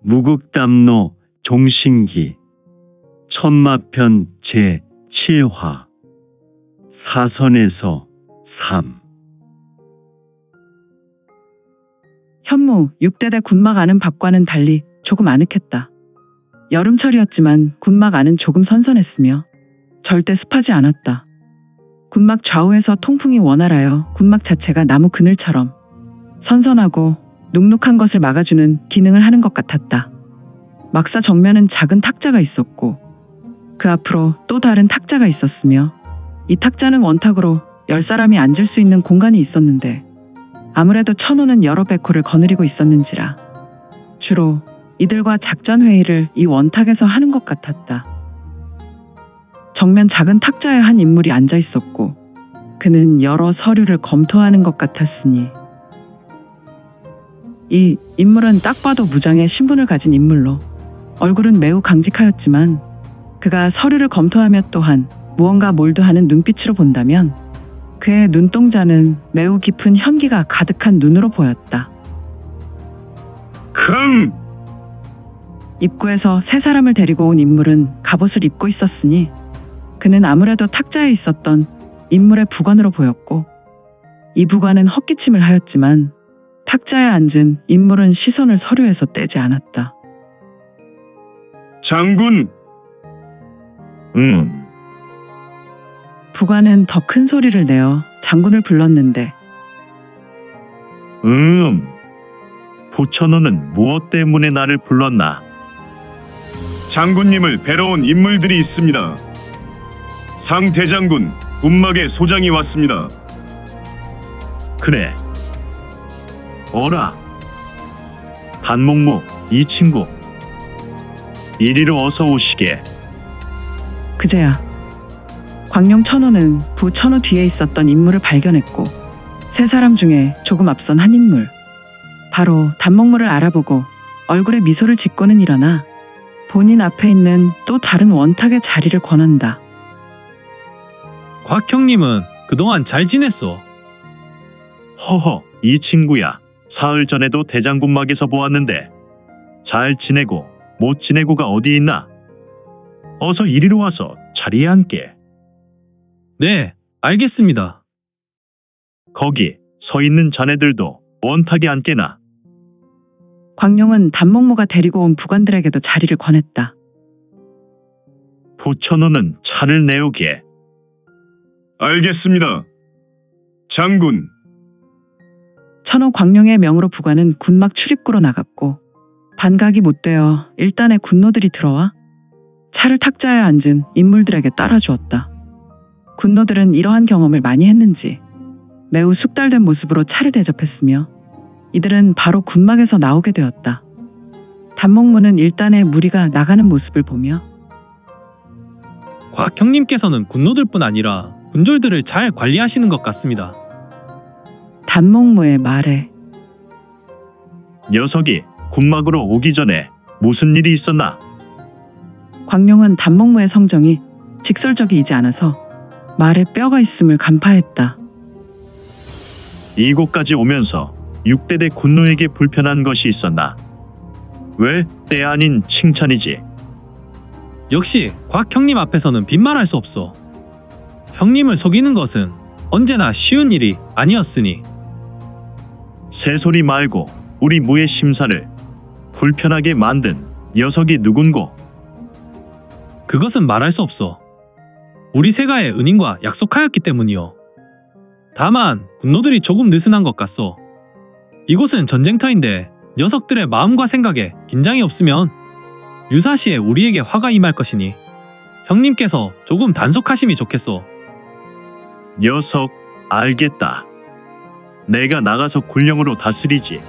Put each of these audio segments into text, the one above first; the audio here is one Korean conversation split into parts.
무극담노 종신기 천마편 제7화 사선에서 3. 현무 6대대 군막 안은 밖과는 달리 조금 아늑했다. 여름철이었지만 군막 안은 조금 선선했으며 절대 습하지 않았다. 군막 좌우에서 통풍이 원활하여 군막 자체가 나무 그늘처럼 선선하고 눅눅한 것을 막아주는 기능을 하는 것 같았다. 막사 정면은 작은 탁자가 있었고 그 앞으로 또 다른 탁자가 있었으며 이 탁자는 원탁으로 10사람이 앉을 수 있는 공간이 있었는데 아무래도 천호는 여러 백호를 거느리고 있었는지라 주로 이들과 작전회의를 이 원탁에서 하는 것 같았다. 정면 작은 탁자에 한 인물이 앉아 있었고 그는 여러 서류를 검토하는 것 같았으니 이 인물은 딱 봐도 무장의 신분을 가진 인물로 얼굴은 매우 강직하였지만 그가 서류를 검토하며 또한 무언가 몰두하는 눈빛으로 본다면 그의 눈동자는 매우 깊은 현기가 가득한 눈으로 보였다. 입구에서 세 사람을 데리고 온 인물은 갑옷을 입고 있었으니 그는 아무래도 탁자에 있었던 인물의 부관으로 보였고 이 부관은 헛기침을 하였지만 탁자에 앉은 인물은 시선을 서류에서 떼지 않았다. 장군. 부관은 더 큰 소리를 내어 장군을 불렀는데 부천호는 무엇 때문에 나를 불렀나? 장군님을 뵈러 온 인물들이 있습니다. 상대장군, 군막의 소장이 왔습니다. 그래. 어라. 단목무, 이 친구. 이리로 어서 오시게. 그제야 광룡 천호는 부 천호 뒤에 있었던 인물을 발견했고 세 사람 중에 조금 앞선 한 인물, 바로 단목무를 알아보고 얼굴에 미소를 짓고는 일어나 본인 앞에 있는 또 다른 원탁의 자리를 권한다. 곽 형님은 그동안 잘 지냈어? 허허, 이 친구야. 사흘 전에도 대장군막에서 보았는데 잘 지내고 못 지내고가 어디 있나? 어서 이리로 와서 자리에 앉게. 네, 알겠습니다. 거기 서 있는 자네들도 원탁에 앉게나. 광룡은 단목무가 데리고 온 부관들에게도 자리를 권했다. 부천호는 차를 내오게. 알겠습니다. 장군. 천호 광룡의 명으로 부관은 군막 출입구로 나갔고 반각이 못 되어 일단의 군노들이 들어와 차를 탁자에 앉은 인물들에게 따라주었다. 군노들은 이러한 경험을 많이 했는지 매우 숙달된 모습으로 차를 대접했으며 이들은 바로 군막에서 나오게 되었다. 단목무는 일단의 무리가 나가는 모습을 보며 곽 형님께서는 군노들뿐 아니라 군졸들을 잘 관리하시는 것 같습니다. 단목무의 말에 녀석이 군막으로 오기 전에 무슨 일이 있었나? 광룡은 단목무의 성정이 직설적이지 않아서 말에 뼈가 있음을 간파했다. 이곳까지 오면서 6대대 군노에게 불편한 것이 있었나? 왜 때 아닌 칭찬이지? 역시 곽 형님 앞에서는 빈말할 수 없어. 형님을 속이는 것은 언제나 쉬운 일이 아니었으니. 새소리 말고 우리 무의 심사를 불편하게 만든 녀석이 누군고? 그것은 말할 수 없어. 우리 세가의 은인과 약속하였기 때문이요. 다만 군노들이 조금 느슨한 것 같소. 이곳은 전쟁터인데 녀석들의 마음과 생각에 긴장이 없으면 유사시에 우리에게 화가 임할 것이니 형님께서 조금 단속하심이 좋겠소. 녀석 알겠다. 내가 나가서 군령으로 다스리지.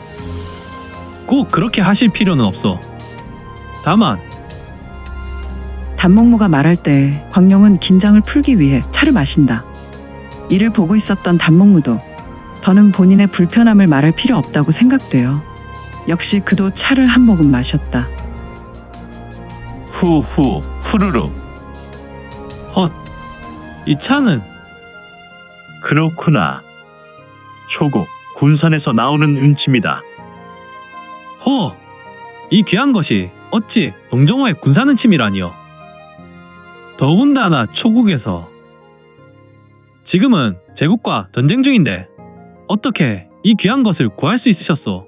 꼭 그렇게 하실 필요는 없어. 다만 단목무가 말할 때 광룡은 긴장을 풀기 위해 차를 마신다. 이를 보고 있었던 단목무도 더는 본인의 불편함을 말할 필요 없다고 생각되어 역시 그도 차를 한 모금 마셨다. 후후 후루룩. 헛, 이 차는 그렇구나. 초국 군산에서 나오는 은침이다. 허, 이 귀한 것이 어찌 동정호의 군사는 침이라니요. 더군다나 초국에서. 지금은 제국과 전쟁 중인데 어떻게 이 귀한 것을 구할 수 있으셨소?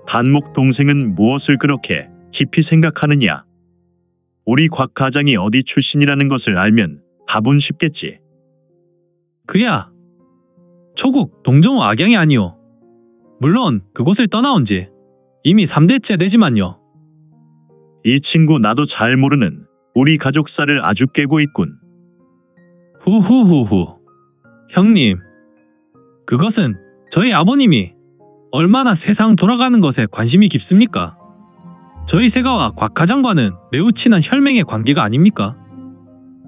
단목 동생은 무엇을 그렇게 깊이 생각하느냐? 우리 곽 가장이 어디 출신이라는 것을 알면 답은 쉽겠지. 그야 초국 동정호 악양이 아니오. 물론 그곳을 떠나온 지 이미 3대째 되지만요. 이 친구 나도 잘 모르는 우리 가족사를 아주 깨고 있군. 후후후후. 형님, 그것은 저희 아버님이 얼마나 세상 돌아가는 것에 관심이 깊습니까? 저희 세가와 곽 가장과는 매우 친한 혈맹의 관계가 아닙니까?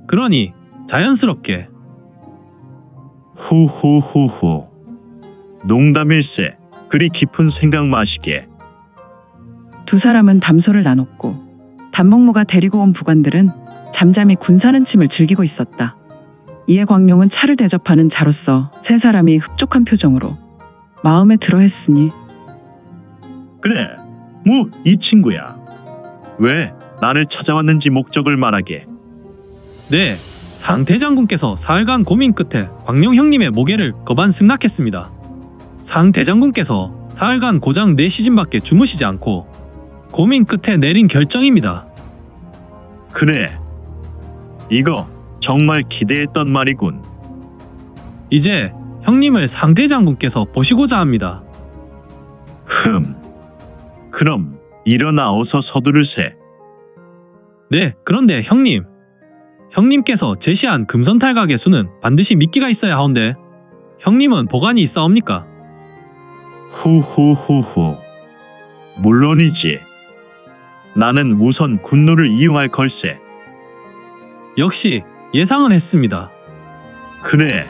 그러니 자연스럽게. 후후후후. 농담일세. 그리 깊은 생각 마시게. 두 사람은 담소를 나눴고 단목모가 데리고 온 부관들은 잠잠히 군사는 침을 즐기고 있었다. 이에 광룡은 차를 대접하는 자로서 세 사람이 흡족한 표정으로 마음에 들어했으니 그래, 이 친구야. 왜 나를 찾아왔는지 목적을 말하게. 네, 상대장군께서 사흘간 고민 끝에 광룡 형님의 모계를 거반 승낙했습니다. 상대장군께서 사흘간 고장 4시즌밖에 주무시지 않고 고민 끝에 내린 결정입니다. 그래, 이거 정말 기대했던 말이군. 이제 형님을 상대장군께서 보시고자 합니다. 그럼 일어나 어서 서두르세. 네, 그런데 형님께서 제시한 금선탈각의 수는 반드시 미끼가 있어야 하온데 형님은 보관이 있사옵니까? 후후후후. 물론이지. 나는 우선 군노를 이용할 걸세. 역시 예상은 했습니다. 그래.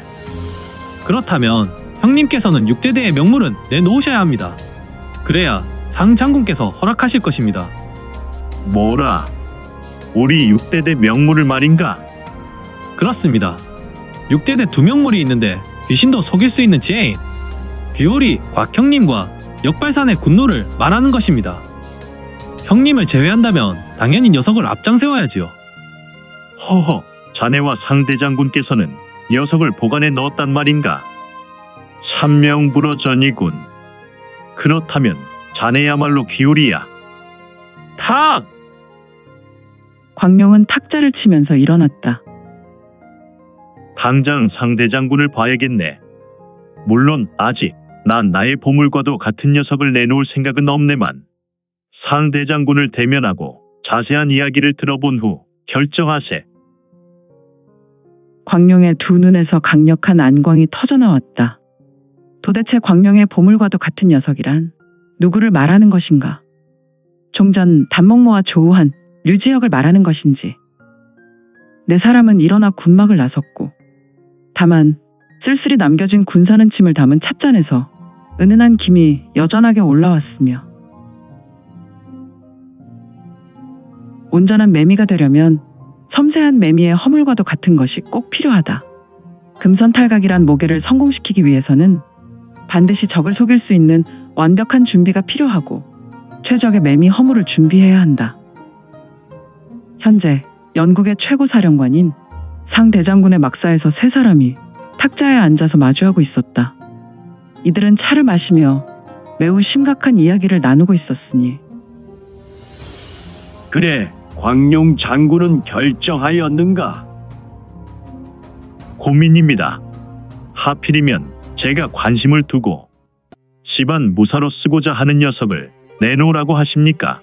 그렇다면 형님께서는 6대대의 명물은 내놓으셔야 합니다. 그래야 상 장군께서 허락하실 것입니다. 뭐라? 우리 6대대 명물을 말인가? 그렇습니다. 6대대 2명물이 있는데 귀신도 속일 수 있는 지혜인 귀오리 곽형님과 역발산의 군노를 말하는 것입니다. 형님을 제외한다면 당연히 녀석을 앞장세워야지요. 허허, 자네와 상대장군께서는 녀석을 보관해 넣었단 말인가? 천명불허전이군. 그렇다면 자네야말로 귀오리야. 탁! 광룡은 탁자를 치면서 일어났다. 당장 상대장군을 봐야겠네. 물론 아직 난 나의 보물과도 같은 녀석을 내놓을 생각은 없네만 상대장군을 대면하고 자세한 이야기를 들어본 후 결정하세. 광룡의 두 눈에서 강력한 안광이 터져나왔다. 도대체 광룡의 보물과도 같은 녀석이란 누구를 말하는 것인가? 종전 단목모와 조우한, 류지혁을 말하는 것인지. 네 사람은 일어나 군막을 나섰고 다만 쓸쓸히 남겨진 군사는 침을 담은 찻잔에서 은은한 김이 여전하게 올라왔으며 온전한 매미가 되려면 섬세한 매미의 허물과도 같은 것이 꼭 필요하다. 금선탈각이란 모계를 성공시키기 위해서는 반드시 적을 속일 수 있는 완벽한 준비가 필요하고 최적의 매미 허물을 준비해야 한다. 현재 연국의 최고 사령관인 상대장군의 막사에서 세 사람이 탁자에 앉아서 마주하고 있었다. 이들은 차를 마시며 매우 심각한 이야기를 나누고 있었으니 그래, 광룡 장군은 결정하였는가? 고민입니다. 하필이면 제가 관심을 두고 집안 무사로 쓰고자 하는 녀석을 내놓으라고 하십니까?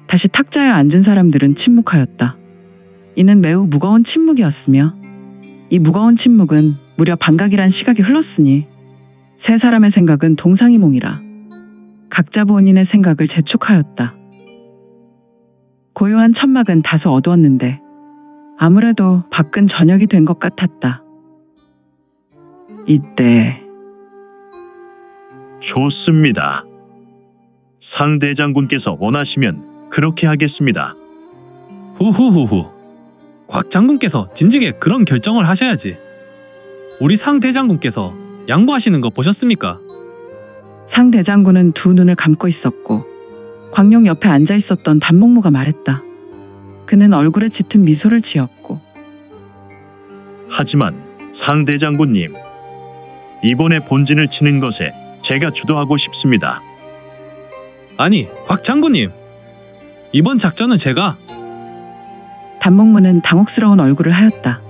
다시 탁자에 앉은 사람들은 침묵하였다. 이는 매우 무거운 침묵이었으며 이 무거운 침묵은 무려 반각이란 시각이 흘렀으니 세 사람의 생각은 동상이몽이라 각자 본인의 생각을 재촉하였다. 고요한 천막은 다소 어두웠는데 아무래도 밖은 저녁이 된 것 같았다. 이때 좋습니다. 상대장군께서 원하시면 그렇게 하겠습니다. 후후후후. 곽 장군께서 진즉에 그런 결정을 하셔야지. 우리 상 대장군께서 양보하시는 거 보셨습니까? 상 대장군은 두 눈을 감고 있었고 광룡 옆에 앉아 있었던 단목무가 말했다. 그는 얼굴에 짙은 미소를 지었고 하지만 상 대장군님, 이번에 본진을 치는 것에 제가 주도하고 싶습니다. 아니, 곽 장군님. 이번 작전은 제가... 단목무는 당혹스러운 얼굴을 하였다.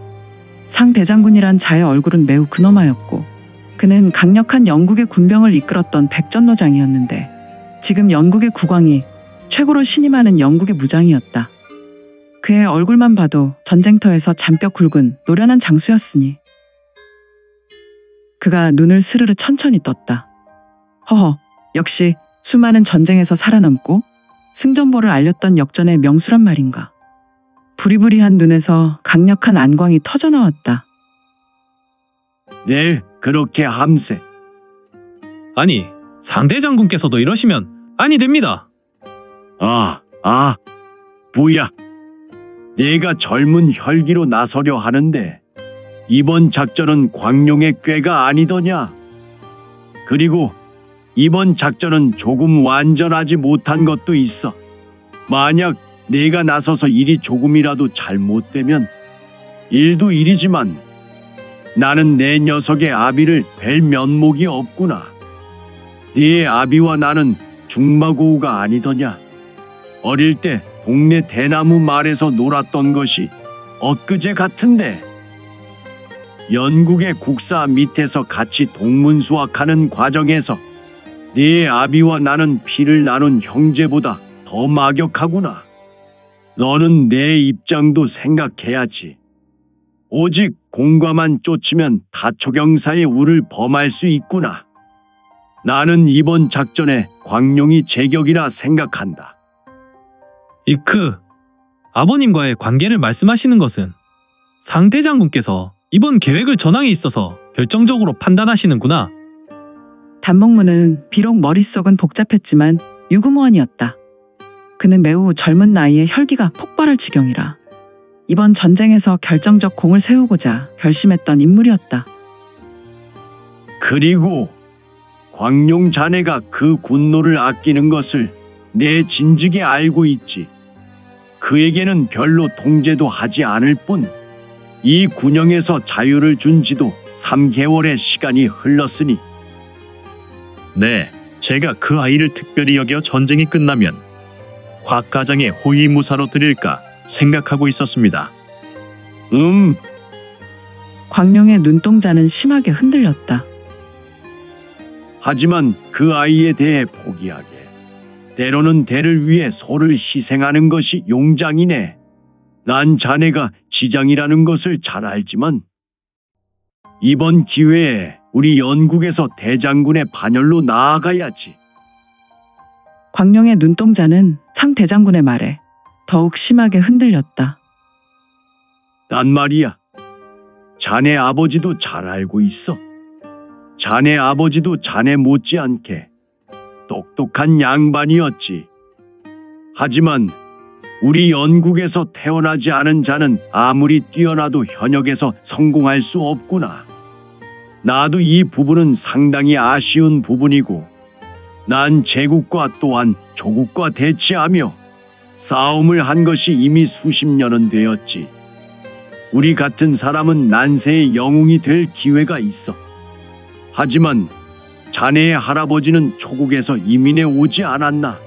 상 대장군이란 자의 얼굴은 매우 근엄하였고 그는 강력한 영국의 군병을 이끌었던 백전노장이었는데 지금 영국의 국왕이 최고로 신임하는 영국의 무장이었다. 그의 얼굴만 봐도 전쟁터에서 잔뼈 굵은 노련한 장수였으니 그가 눈을 스르르 천천히 떴다. 허허, 역시 수많은 전쟁에서 살아남고 승전보를 알렸던 역전의 명수란 말인가. 부리부리한 눈에서 강력한 안광이 터져나왔다. 네, 그렇게 함세. 아니, 상대 장군께서도 이러시면 아니 됩니다. 부야. 내가 젊은 혈기로 나서려 하는데 이번 작전은 광룡의 꾀가 아니더냐. 그리고 이번 작전은 조금 완전하지 못한 것도 있어. 만약 내가 나서서 일이 조금이라도 잘못되면 일도 일이지만 나는 내 녀석의 아비를 뵐 면목이 없구나. 네 아비와 나는 중마고우가 아니더냐. 어릴 때 동네 대나무 말에서 놀았던 것이 엊그제 같은데 영국의 국사 밑에서 같이 동문수학하는 과정에서 네 아비와 나는 피를 나눈 형제보다 더 막역하구나. 너는 내 입장도 생각해야지. 오직 공과만 쫓으면 다초경사의 우를 범할 수 있구나. 나는 이번 작전에 광룡이 제격이라 생각한다. 이크, 아버님과의 관계를 말씀하시는 것은 상대 장군께서 이번 계획을 전항에 있어서 결정적으로 판단하시는구나. 단목무는 비록 머릿속은 복잡했지만 유구무원이었다. 그는 매우 젊은 나이에 혈기가 폭발할 지경이라 이번 전쟁에서 결정적 공을 세우고자 결심했던 인물이었다. 그리고 광룡 자네가 그 군노를 아끼는 것을 내 진즉에 알고 있지. 그에게는 별로 통제도 하지 않을 뿐 이 군영에서 자유를 준 지도 3개월의 시간이 흘렀으니. 네, 제가 그 아이를 특별히 여겨 전쟁이 끝나면 곽 가장의 호위무사로 드릴까 생각하고 있었습니다. 광룡의 눈동자는 심하게 흔들렸다. 하지만 그 아이에 대해 포기하게. 때로는 대를 위해 소를 희생하는 것이 용장이네. 난 자네가 지장이라는 것을 잘 알지만 이번 기회에 우리 영국에서 대장군의 반열로 나아가야지. 광룡의 눈동자는 상 대장군의 말에 더욱 심하게 흔들렸다. 난 말이야. 자네 아버지도 잘 알고 있어. 자네 아버지도 자네 못지않게 똑똑한 양반이었지. 하지만 우리 영국에서 태어나지 않은 자는 아무리 뛰어나도 현역에서 성공할 수 없구나. 나도 이 부분은 상당히 아쉬운 부분이고 난 제국과 또한 조국과 대치하며 싸움을 한 것이 이미 수십 년은 되었지. 우리 같은 사람은 난세의 영웅이 될 기회가 있어. 하지만 자네의 할아버지는 초국에서 이민해 오지 않았나?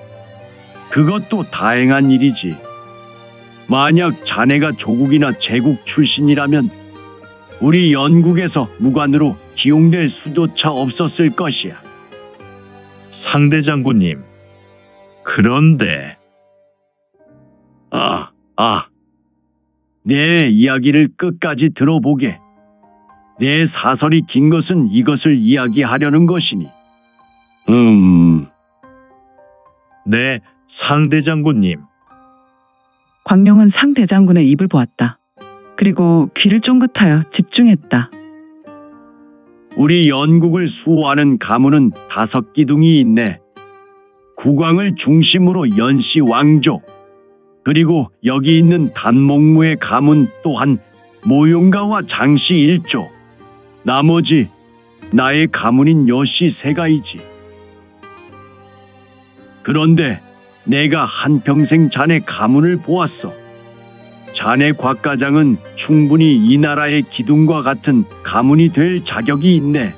그것도 다행한 일이지. 만약 자네가 조국이나 제국 출신이라면 우리 영국에서 무관으로 기용될 수조차 없었을 것이야. 상대 장군님, 그런데... 내 이야기를 끝까지 들어보게. 내 사설이 긴 것은 이것을 이야기하려는 것이니. 네, 상대 장군님. 광룡은 상 대장군의 입을 보았다. 그리고 귀를 쫑긋하여 집중했다. 우리 영국을 수호하는 가문은 5기둥이 있네. 국왕을 중심으로 연씨 왕족, 그리고 여기 있는 단목무의 가문 또한 모용가와 장씨 1족, 나머지 나의 가문인 여씨 3가이지. 그런데 내가 한평생 자네 가문을 보았어. 자네 곽가장은 충분히 이 나라의 기둥과 같은 가문이 될 자격이 있네.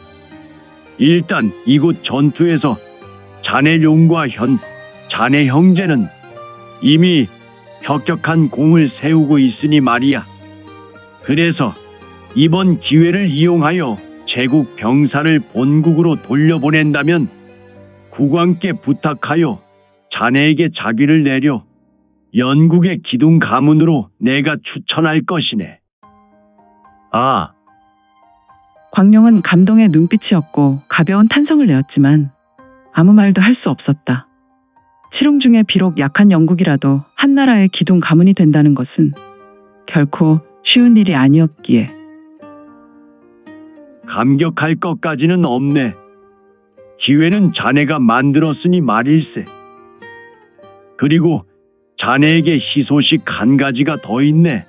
일단 이곳 전투에서 자네 룡과 자네 형제는 이미 혁혁한 공을 세우고 있으니 말이야. 그래서 이번 기회를 이용하여 제국 병사를 본국으로 돌려보낸다면 국왕께 부탁하여 자네에게 자귀를 내려 연국의 기둥 가문으로 내가 추천할 것이네. 아, 광룡은 감동의 눈빛이었고 가벼운 탄성을 내었지만 아무 말도 할 수 없었다. 칠홍 중에 비록 약한 영국이라도 한나라의 기둥 가문이 된다는 것은 결코 쉬운 일이 아니었기에. 감격할 것까지는 없네. 기회는 자네가 만들었으니 말일세. 그리고 자네에게 희소식 한 가지가 더 있네.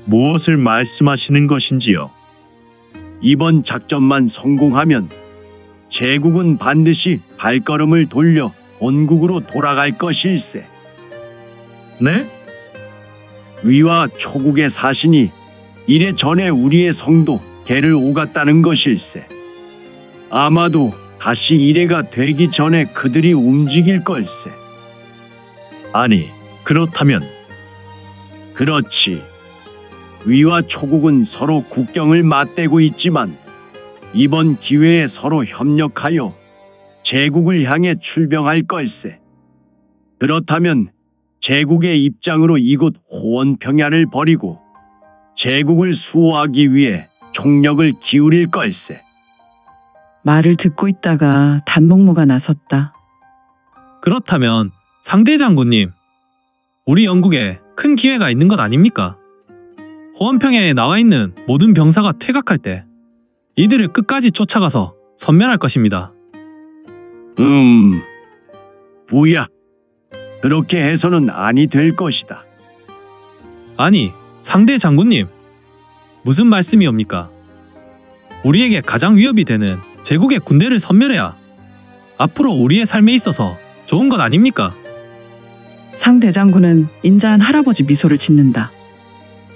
무엇을 말씀하시는 것인지요? 이번 작전만 성공하면 제국은 반드시 발걸음을 돌려 본국으로 돌아갈 것일세. 네? 위와 초국의 사신이 이래전에 우리의 성도 개를 오갔다는 것일세. 아마도 다시 이래가 되기 전에 그들이 움직일 걸세. 아니, 그렇다면 그렇지. 위와 초국은 서로 국경을 맞대고 있지만 이번 기회에 서로 협력하여 제국을 향해 출병할 걸세. 그렇다면 제국의 입장으로 이곳 호원평야를 버리고 제국을 수호하기 위해 총력을 기울일 걸세. 말을 듣고 있다가 단목무가 나섰다. 그렇다면 상대 장군님, 우리 영국에 큰 기회가 있는 것 아닙니까? 호원평야에 나와 있는 모든 병사가 퇴각할 때 이들을 끝까지 쫓아가서 섬멸할 것입니다. 부야. 그렇게 해서는 아니 될 것이다. 아니, 상대 장군님, 무슨 말씀이옵니까? 우리에게 가장 위협이 되는 제국의 군대를 섬멸해야 앞으로 우리의 삶에 있어서 좋은 것 아닙니까? 상 대장군은 인자한 할아버지 미소를 짓는다.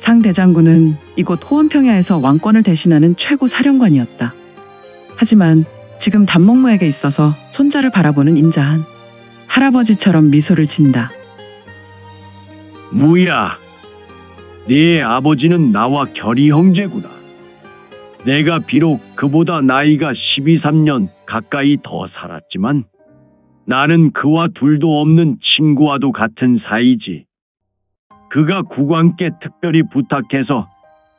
상 대장군은 이곳 호원평야에서 왕권을 대신하는 최고 사령관이었다. 하지만 지금 단목무에게 있어서 손자를 바라보는 인자한 할아버지처럼 미소를 짓는다. 무야, 네 아버지는 나와 결이 형제구나. 내가 비록 그보다 나이가 12~13년 가까이 더 살았지만 나는 그와 둘도 없는 친구와도 같은 사이지. 그가 국왕께 특별히 부탁해서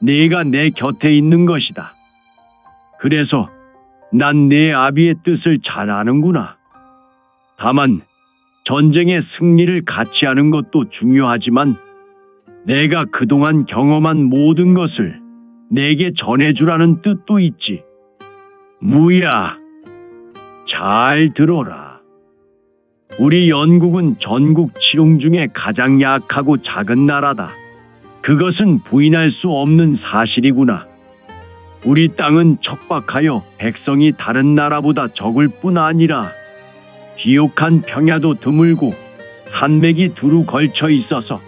네가 내 곁에 있는 것이다. 그래서 난 내 아비의 뜻을 잘 아는구나. 다만 전쟁의 승리를 같이 하는 것도 중요하지만 내가 그동안 경험한 모든 것을 내게 전해주라는 뜻도 있지. 무야, 잘 들어라. 우리 연국은 전국 칠홍 중에 가장 약하고 작은 나라다. 그것은 부인할 수 없는 사실이구나. 우리 땅은 척박하여 백성이 다른 나라보다 적을 뿐 아니라 비옥한 평야도 드물고 산맥이 두루 걸쳐 있어서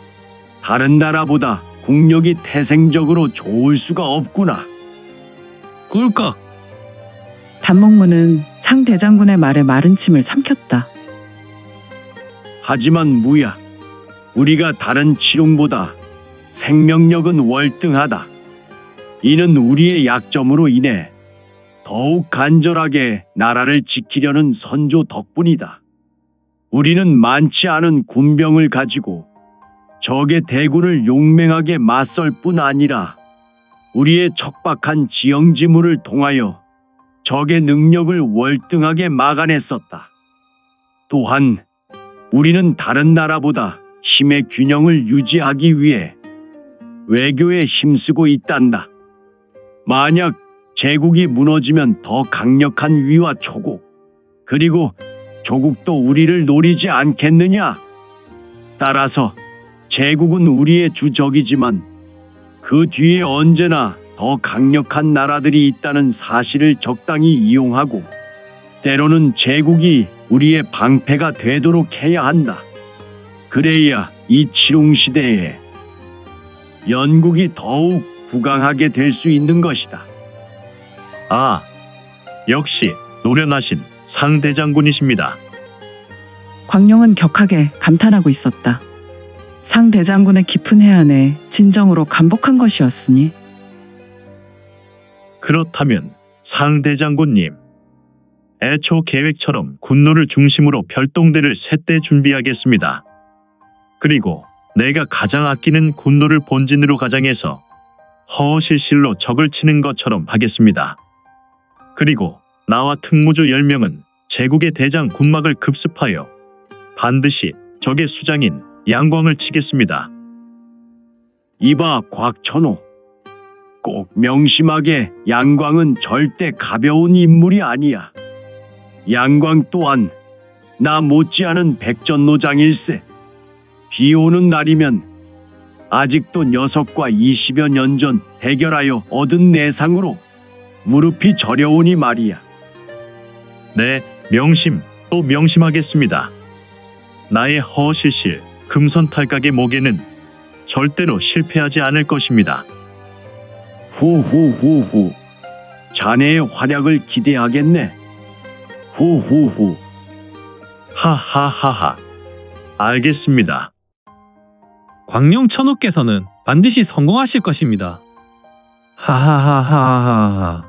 다른 나라보다 국력이 태생적으로 좋을 수가 없구나. 꿀꺽! 단목무는 상 대장군의 말에 마른 침을 삼켰다. 하지만 무야, 우리가 다른 칠홍보다 생명력은 월등하다. 이는 우리의 약점으로 인해 더욱 간절하게 나라를 지키려는 선조 덕분이다. 우리는 많지 않은 군병을 가지고 적의 대군을 용맹하게 맞설 뿐 아니라 우리의 척박한 지형지물을 통하여 적의 능력을 월등하게 막아냈었다. 또한 우리는 다른 나라보다 힘의 균형을 유지하기 위해 외교에 힘쓰고 있단다. 만약 제국이 무너지면 더 강력한 위와 초국, 그리고 조국도 우리를 노리지 않겠느냐? 따라서 제국은 우리의 주적이지만 그 뒤에 언제나 더 강력한 나라들이 있다는 사실을 적당히 이용하고 때로는 제국이 우리의 방패가 되도록 해야 한다. 그래야 이 칠홍시대에 연국이 더욱 부강하게 될 수 있는 것이다. 아, 역시 노련하신 상대장군이십니다. 광룡은 격하게 감탄하고 있었다. 상대장군의 깊은 해안에 진정으로 감복한 것이었으니. 그렇다면 상대장군님, 애초 계획처럼 군노를 중심으로 별동대를 셋대 준비하겠습니다. 그리고 내가 가장 아끼는 군노를 본진으로 가장해서 허허실실로 적을 치는 것처럼 하겠습니다. 그리고 나와 특무조 10명은 제국의 대장 군막을 급습하여 반드시 적의 수장인 양광을 치겠습니다. 이봐 곽천호, 꼭 명심하게 양광은 절대 가벼운 인물이 아니야. 양광 또한 나 못지않은 백전노장일세. 비 오는 날이면 아직도 녀석과 20여 년 전 해결하여 얻은 내상으로 무릎이 저려오니 말이야. 네, 명심 또 명심하겠습니다. 나의 허실실 금선탈각의 목에는 절대로 실패하지 않을 것입니다. 후후후후. 자네의 활약을 기대하겠네. 후후후. 하하하하. 알겠습니다. 광룡 천호께서는 반드시 성공하실 것입니다. 하하하하하하.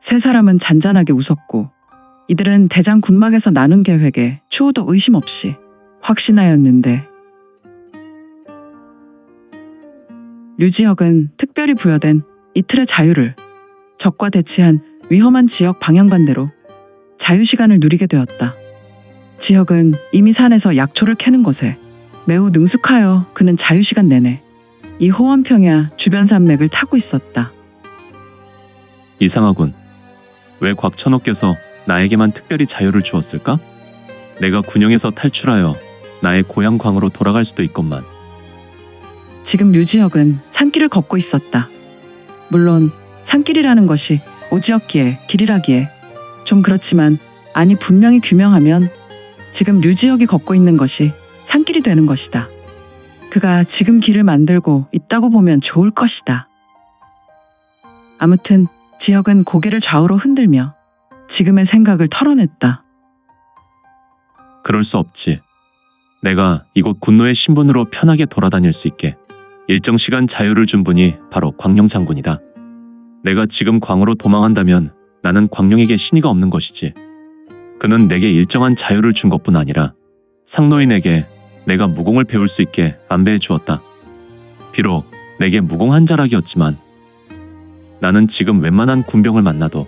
세 사람은 잔잔하게 웃었고 이들은 대장 군막에서 나눈 계획에 추호도 의심 없이 확신하였는데, 류지혁은 특별히 부여된 이틀의 자유를 적과 대치한 위험한 지역 방향반대로 자유시간을 누리게 되었다. 지혁은 이미 산에서 약초를 캐는 것에 매우 능숙하여 그는 자유시간 내내 이 호원평야 주변 산맥을 타고 있었다. 이상하군. 왜 곽천호께서 나에게만 특별히 자유를 주었을까? 내가 군영에서 탈출하여 나의 고향 광으로 돌아갈 수도 있건만. 지금 류지혁은 산길을 걷고 있었다. 물론 산길이라는 것이 오지였기에 길이라기에 좀 그렇지만, 아니 분명히 규명하면 지금 류지혁이 걷고 있는 것이 산길이 되는 것이다. 그가 지금 길을 만들고 있다고 보면 좋을 것이다. 아무튼 지혁은 고개를 좌우로 흔들며 지금의 생각을 털어냈다. 그럴 수 없지. 내가 이곳 군노의 신분으로 편하게 돌아다닐 수 있게 일정 시간 자유를 준 분이 바로 광룡 장군이다. 내가 지금 광으로 도망한다면 나는 광룡에게 신의가 없는 것이지. 그는 내게 일정한 자유를 준 것뿐 아니라 상노인에게 내가 무공을 배울 수 있게 안배해 주었다. 비록 내게 무공한 자락이었지만 나는 지금 웬만한 군병을 만나도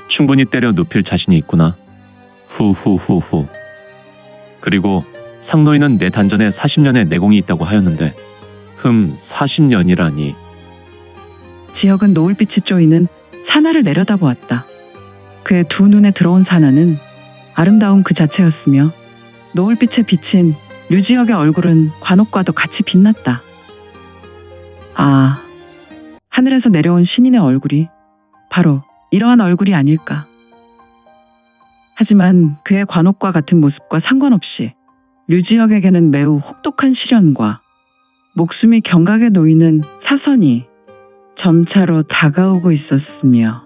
충분히 때려 눕힐 자신이 있구나. 후후후후. 그리고 상노인은 내 단전에 40년의 내공이 있다고 하였는데 40년이라니. 지혁은 노을빛이 쪼이는 산하를 내려다보았다. 그의 두 눈에 들어온 산하는 아름다움 그 자체였으며 노을빛에 비친 류지혁의 얼굴은 관옥과도 같이 빛났다. 아, 하늘에서 내려온 신인의 얼굴이 바로 이러한 얼굴이 아닐까. 하지만 그의 관옥과 같은 모습과 상관없이 류지혁에게는 매우 혹독한 시련과 목숨이 경각에 놓이는 사선이 점차로 다가오고 있었으며.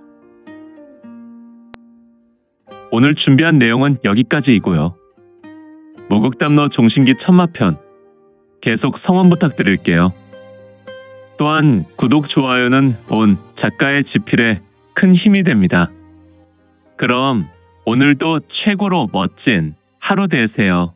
오늘 준비한 내용은 여기까지이고요. 무극담로 종신기 천마편 계속 성원 부탁드릴게요. 또한 구독, 좋아요는 온 작가의 지필에 큰 힘이 됩니다. 그럼 오늘도 최고로 멋진 하루 되세요.